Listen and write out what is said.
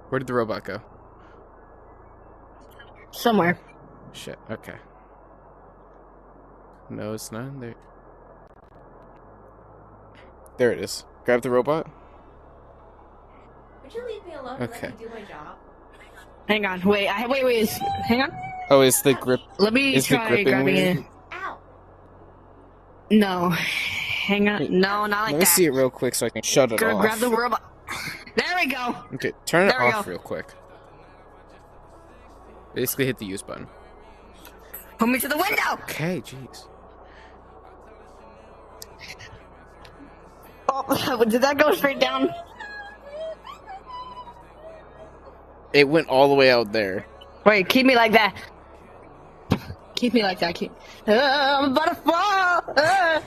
Where did the robot go? Somewhere. Shit, okay. No, it's not in there. There it is. Grab the robot. Would you leave me alone Okay. and let me do my job? Hang on. Wait. Wait. Hang on. Oh, is the grip... Let me Is the try gripping grabbing weird? it. Ow! No. Hang on. No, not like Let me that. see it real quick so I can shut it off. Grab the robot. There we go. Okay, turn it There we off go. real quick. Basically hit the use button. Put me to the window. Okay, jeez. Oh, did that go straight down? It went all the way out there. Wait, keep me like that. Keep me like that. I'm about to fall.